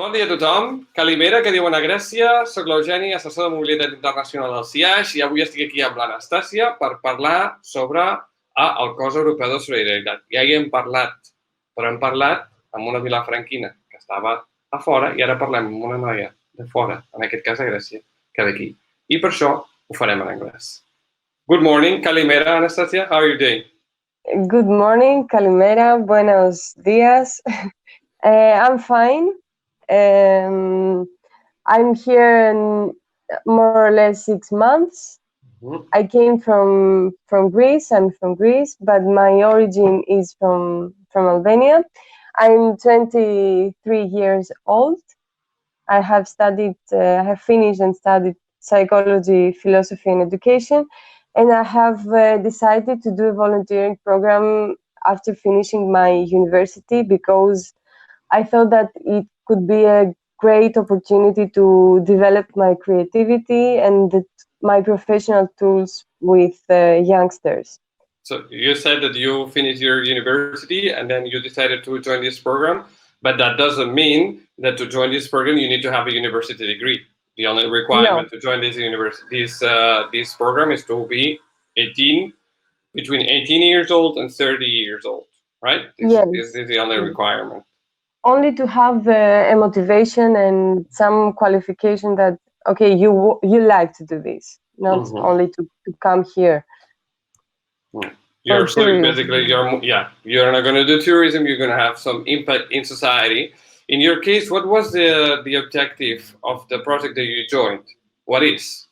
Bon dia a tothom. Calimera, que diuen a Grècia. Soc l'Eugeni, assessor de Mobilitat Internacional del SIAJ, i avui estic aquí amb l'Anastàcia per parlar sobre el Cos Europeu de Solidaritat. Ja hi hem parlat, però hem parlat amb una vilafranquina que estava a fora i ara parlem amb una noia de fora, en aquest cas a Grècia, que d'aquí. I per això ho farem en anglès. Good morning, Calimera, Anastasia. How are you doing? Good morning, Calimera. Buenos días. I'm fine. I'm here more or less 6 months. Mm-hmm. I came from Greece. I'm from Greece, but my origin is from Albania. I'm 23 years old. I have finished and studied psychology, philosophy, and education, and I have decided to do a volunteering program after finishing my university because I thought that it could be a great opportunity to develop my creativity and my professional tools with youngsters. So you said that you finished your university and then you decided to join this program, but that doesn't mean that to join this program you need to have a university degree. The only requirement to join this program is to be between 18 years old and 30 years old, right? This is the only requirement. Only to have a motivation and some qualification that, okay, you like to do this, not only to come here. You're not going to do tourism, you're going to have some impact in society. In your case, what was the objective of the project that you joined? What is?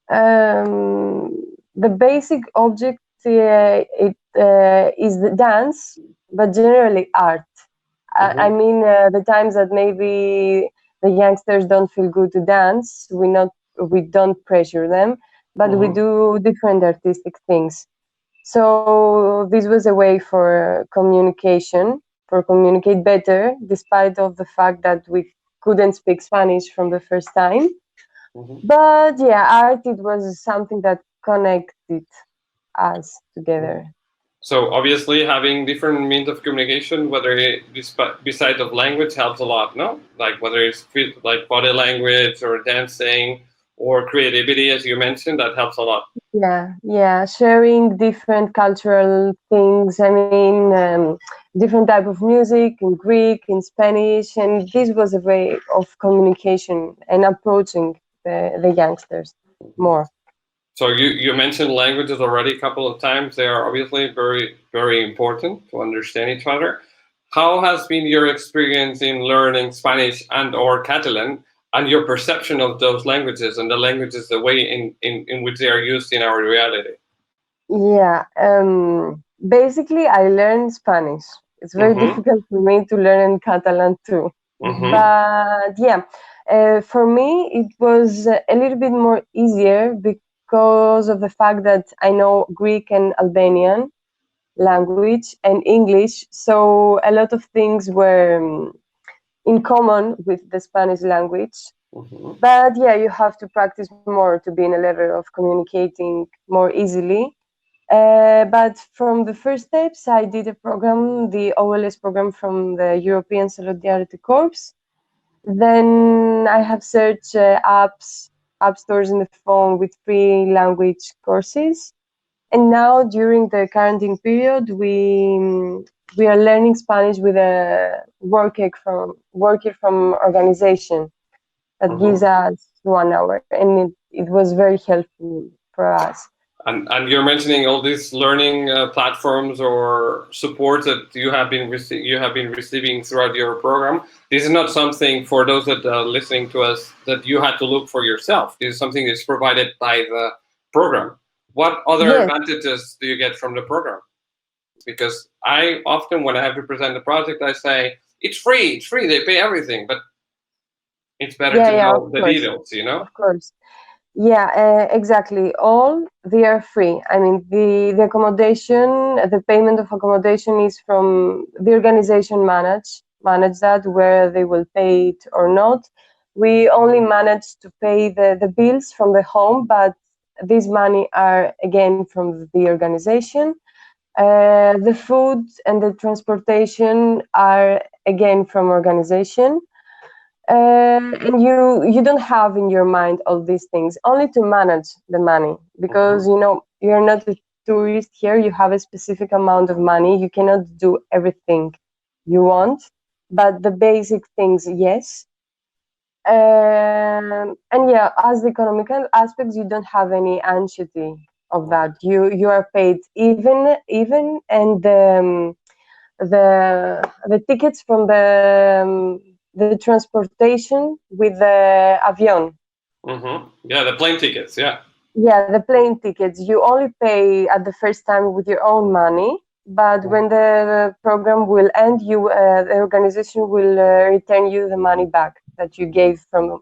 The basic object is the dance, but generally art. I mean, the times that maybe the youngsters don't feel good to dance, we don't pressure them, but we do different artistic things. So this was a way for communicate better, despite of the fact that we couldn't speak Spanish from the first time. But yeah, art, it was something that connected us together. So obviously having different means of communication, whether besides of language, helps a lot, no? Like whether it's like body language or dancing or creativity, as you mentioned, that helps a lot. Yeah, sharing different cultural things. I mean, different type of music in Greek, in Spanish, and this was a way of communication and approaching the youngsters more. So you mentioned languages already a couple of times. They are obviously very, very important to understand each other. How has been your experience in learning Spanish and or Catalan and your perception of those languages and the languages, the way in which they are used in our reality? Yeah, basically I learned Spanish. It's very difficult for me to learn in Catalan too. But yeah, for me it was a little bit more easier because of the fact that I know Greek and Albanian language and English, so a lot of things were in common with the Spanish language. But yeah, you have to practice more to be in a level of communicating more easily. But from the first steps, I did a program, the OLS program from the European Solidarity Corps. Then I have searched app stores in the phone with free language courses. And now during the quarantine period, we are learning Spanish with a worker from organization that gives us 1 hour, and it was very helpful for us. And you're mentioning all these learning platforms or support that you have been receiving throughout your program. This is not something for those that are listening to us that you had to look for yourself. This is something that's provided by the program. What other advantages do you get from the program? Because I often, when I have to present the project, I say, it's free, they pay everything, but it's better to know the details, you know? Of course. Yeah, exactly. All they are free. I mean, the accommodation, the payment of accommodation is from the organization manage that, where they will pay it or not. We only manage to pay the bills from the home, but these money are again from the organization. The food and the transportation are again from organization. And you don't have in your mind all these things, only to manage the money, because you're not a tourist here. You have a specific amount of money. You cannot do everything you want, but the basic things, yes. And yeah, as the economical aspects, you don't have any anxiety of that. You are paid even and the tickets from the transportation with the avion. Yeah, the plane tickets. Yeah. Yeah, the plane tickets. You only pay at the first time with your own money, but when the program will end, the organization will return you the money back that you gave from.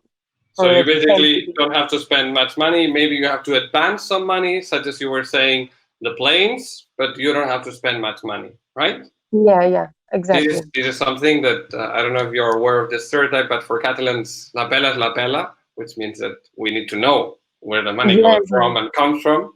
So you basically don't have to spend much money. Maybe you have to advance some money, such as you were saying, the planes, but you don't have to spend much money, right? Yeah, exactly. This is something that I don't know if you're aware of this stereotype, but for Catalans, la pela es la pela, which means that we need to know where the money goes from and comes from.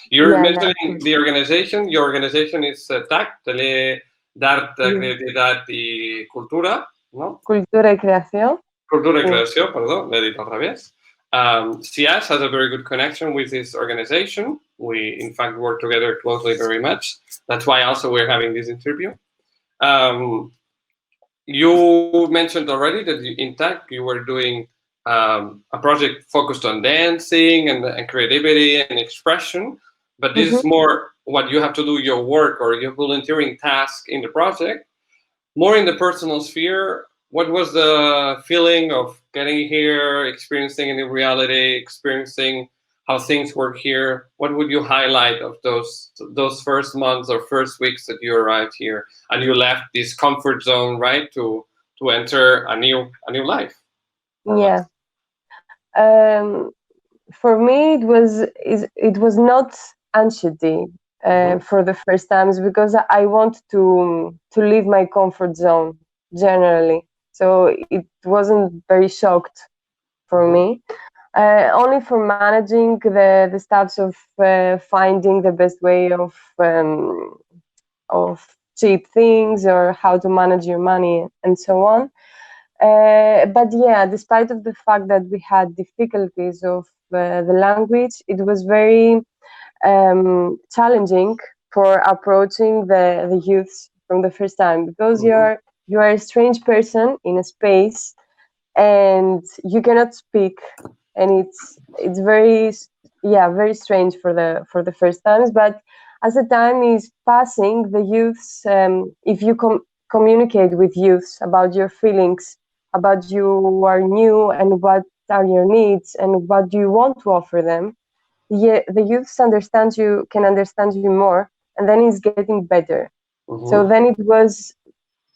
You're mentioning the organization. Your organization is TAC, Tele d'Art, Creativitat y Cultura, no? Cultura y Creación. Cultura y Creación, perdón, le he dicho al revés. SIAJ has a very good connection with this organization. We, in fact, work together closely very much. That's why also we're having this interview. You mentioned already that in TAC you were doing a project focused on dancing and creativity and expression, but this is more what you have to do your work or your volunteering task in the project. More in the personal sphere, what was the feeling of getting here, experiencing a new reality, experiencing how things work here? What would you highlight of those first months or first weeks that you arrived here and you left this comfort zone, right, to enter a new life? Yeah. For me, it was not anxiety for the first times, because I want to leave my comfort zone generally. So it wasn't very shocked for me. Only for managing the steps of finding the best way of cheap things or how to manage your money and so on. But yeah, despite of the fact that we had difficulties of the language, it was very challenging for approaching the youths from the first time, because you are a strange person in a space and you cannot speak, and it's very strange for the first times. But as the time is passing, the youths, if you communicate with youths about your feelings, about you are new and what are your needs and what do you want to offer them, the youths can understand you more, and then it's getting better. So then it was,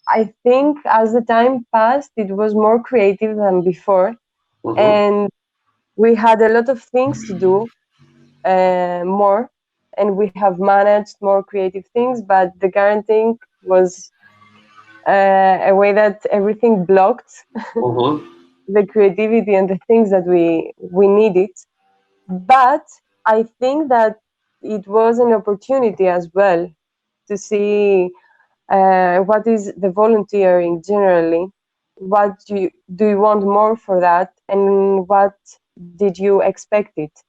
I think, as the time passed, it was more creative than before, and we had a lot of things to do more, and we have managed more creative things. But the current thing was a way that everything blocked the creativity and the things that we needed. But I think that it was an opportunity as well to see what is the volunteering generally. What do you want more for that, and what did you expect it?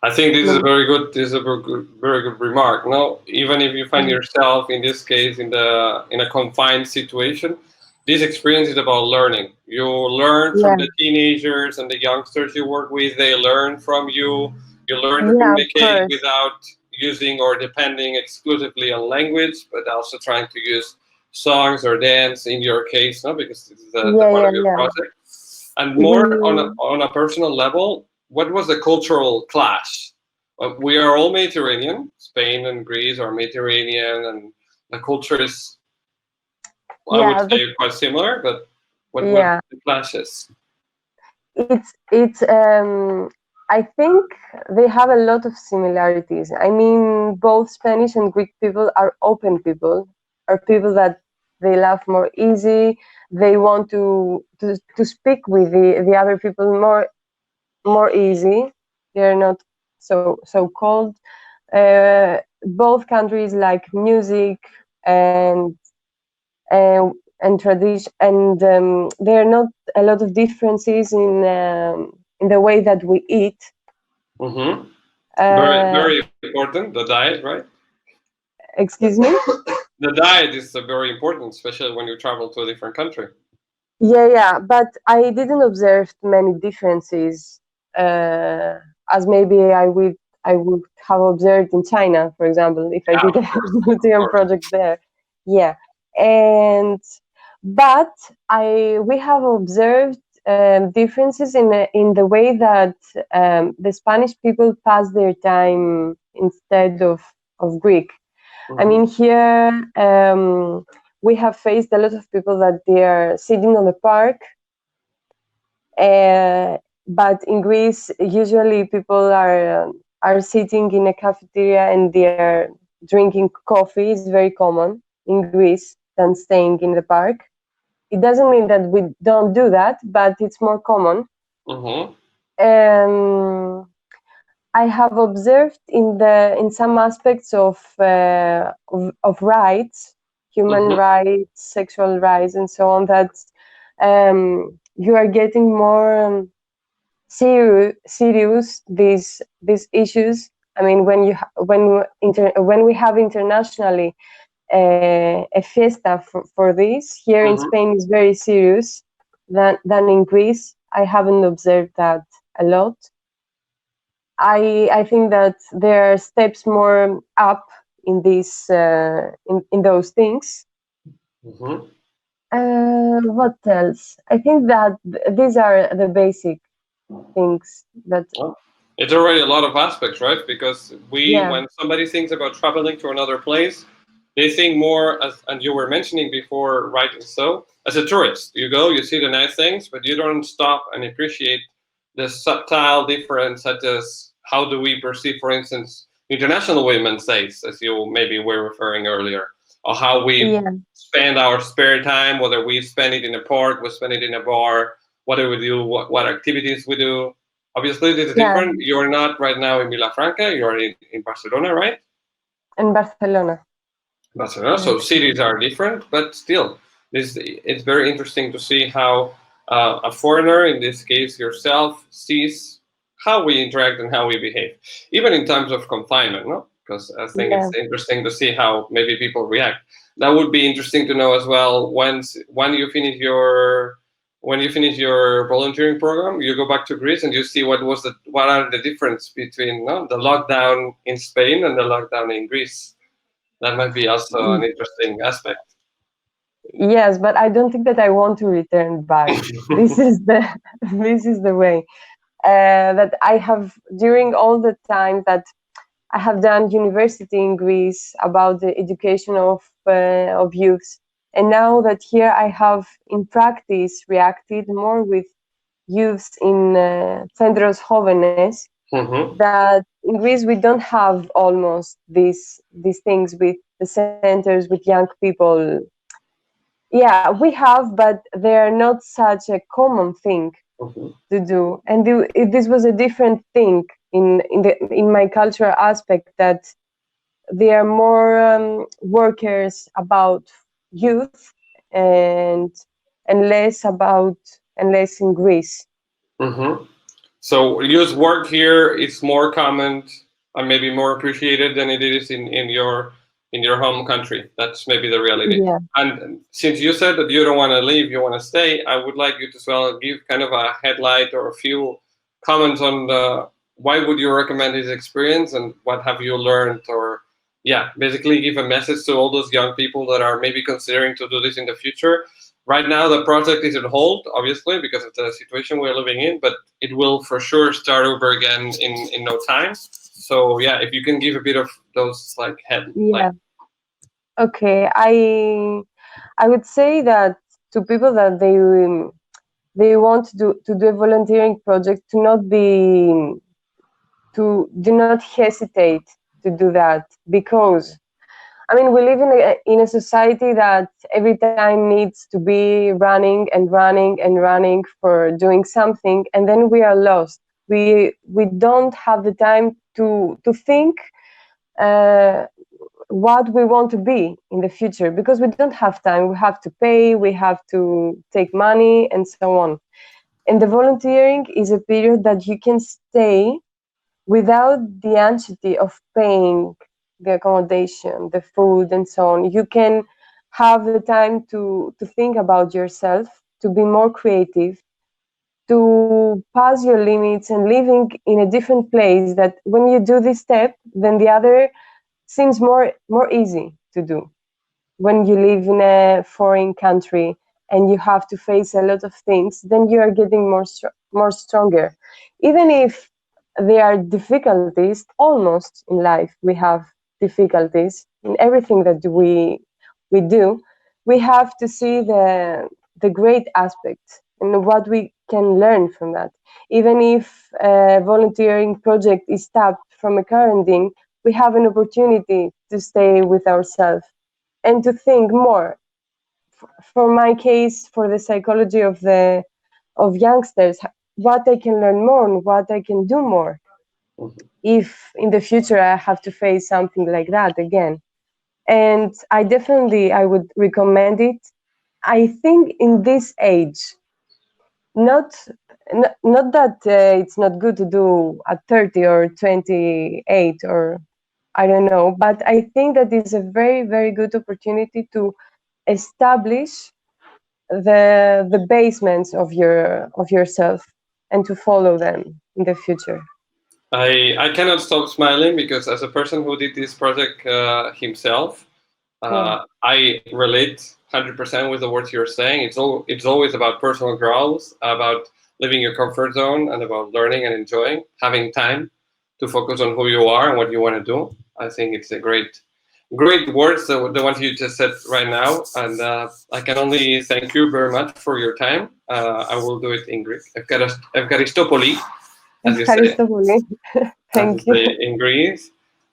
I think this is a very good remark. No, even if you find yourself in this case in a confined situation, this experience is about learning. You learn from the teenagers and the youngsters you work with. They learn from you. You learn to communicate without using or depending exclusively on language, but also trying to use songs or dance in your case, no, because this is the part of your project. And more on a personal level, what was the cultural clash? We are all Mediterranean. Spain and Greece are Mediterranean, and the culture is, I would say, quite similar. But what were the clashes? It's I think they have a lot of similarities. I mean, both Spanish and Greek people are open people, are people that they laugh more easy. They want to speak with the other people more easy. They're not so cold. Both countries like music, and and tradition, and there are not a lot of differences in the way that we eat. Very important, the diet, right? Excuse me? The diet is very important, especially when you travel to a different country. Yeah, but I didn't observe many differences as maybe I would have observed in China, for example, if I did a museum project there. Yeah, but we have observed differences in the way that the Spanish people pass their time instead of Greek. I mean, here we have faced a lot of people that they are sitting on the park, but in Greece, usually people are sitting in a cafeteria and they are drinking coffee. It's very common in Greece than staying in the park. It doesn't mean that we don't do that, but it's more common. I have observed in some aspects of rights, human rights, sexual rights, and so on, that you are getting more serious these issues. I mean, when we have internationally a fiesta for this, here in Spain is very serious than in Greece. I haven't observed that a lot. I think that there are steps more up in this in those things. What else? I think that these are the basic things that. It's already a lot of aspects, right? Because when somebody thinks about traveling to another place, they think more, and you were mentioning before, rightly so, as a tourist. You go, you see the nice things, but you don't stop and appreciate the subtle difference, such as how do we perceive, for instance, International Women's Days, as you maybe were referring earlier, or how we spend our spare time, whether we spend it in a park, we spend it in a bar, whatever we do, what activities we do. Obviously, this is different. You're not right now in Vilafranca. You're in Barcelona, right? In Barcelona. Barcelona. So cities are different, but still, it's very interesting to see how a foreigner, in this case yourself, sees how we interact and how we behave, even in times of confinement, no? Because I think it's interesting to see how maybe people react. That would be interesting to know as well. When you finish your volunteering program, you go back to Greece and you see what are the difference between the lockdown in Spain and the lockdown in Greece. That might be also an interesting aspect. Yes, but I don't think that I want to return back. This is the way that I have, during all the time that I have done university in Greece, about the education of youths. And now that here I have in practice reacted more with youths in Centros Jóvenes, that in Greece we don't have almost these things with the centers with young people. Yeah, we have, but they are not such a common thing to do. And this was a different thing in my cultural aspect, that they are more workers about youth and less in Greece. So youth work here is more common and maybe more appreciated than it is in your home country. That's maybe the reality. Yeah. And since you said that you don't want to leave, you want to stay, I would like you to as well give kind of a headlight or a few comments on why would you recommend this experience and what have you learned, or basically give a message to all those young people that are maybe considering to do this in the future. Right now, the project is on hold, obviously, because of the situation we're living in, but it will for sure start over again in no time. So, if you can give a bit of those Okay, I would say that to people that they want to do a volunteering project, do not hesitate to do that, because I mean, we live in a society that every time needs to be running and running and running for doing something, and then we are lost. We don't have the time to think what we want to be in the future, because we don't have time. We have to pay, we have to take money, and so on. And the volunteering is a period that you can stay without the anxiety of paying the accommodation, the food, and so on. You can have the time to think about yourself, to be more creative, to pass your limits and living in a different place, that when you do this step, then the other seems more easy to do. When you live in a foreign country and you have to face a lot of things, then you are getting more stronger. Even if there are difficulties, almost in life we have difficulties in everything that we do. We have to see the great aspects and what we can learn from that. Even if a volunteering project is stopped from a quarantine, we have an opportunity to stay with ourselves and to think more. For my case, for the psychology of youngsters, what I can learn more and what I can do more, if in the future I have to face something like that again. And I would recommend it. I think in this age, not that it's not good to do at 30 or 28 or I don't know, but I think that is a very, very good opportunity to establish the basements of yourself and to follow them in the future. I cannot stop smiling because as a person who did this project himself, I relate 100% with the words you're saying. It's always about personal growth, about living your comfort zone, and about learning and enjoying, having time to focus on who you are and what you want to do. I think it's a great words, the ones you just said right now, and I can only thank you very much for your time. I will do it in Greek. Evkaristopoli, as you say. Thank you. In Greece.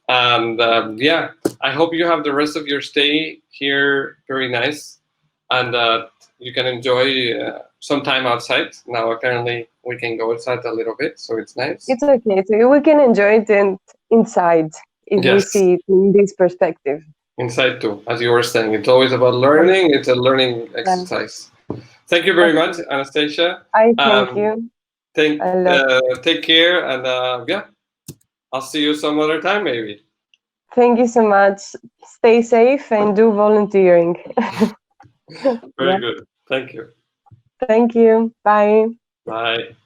And yeah, I hope you have the rest of your stay here very nice, and you can enjoy some time outside. Now apparently we can go outside a little bit, so it's nice. It's okay. So we can enjoy it inside if we see it in this perspective. Inside too, as you were saying, it's always about learning. It's a learning exercise. Thank you very much, Anastasia. I thank you. Take care, and yeah, I'll see you some other time maybe. Thank you so much. Stay safe and do volunteering. Very good. Thank you. Thank you. Bye. Bye.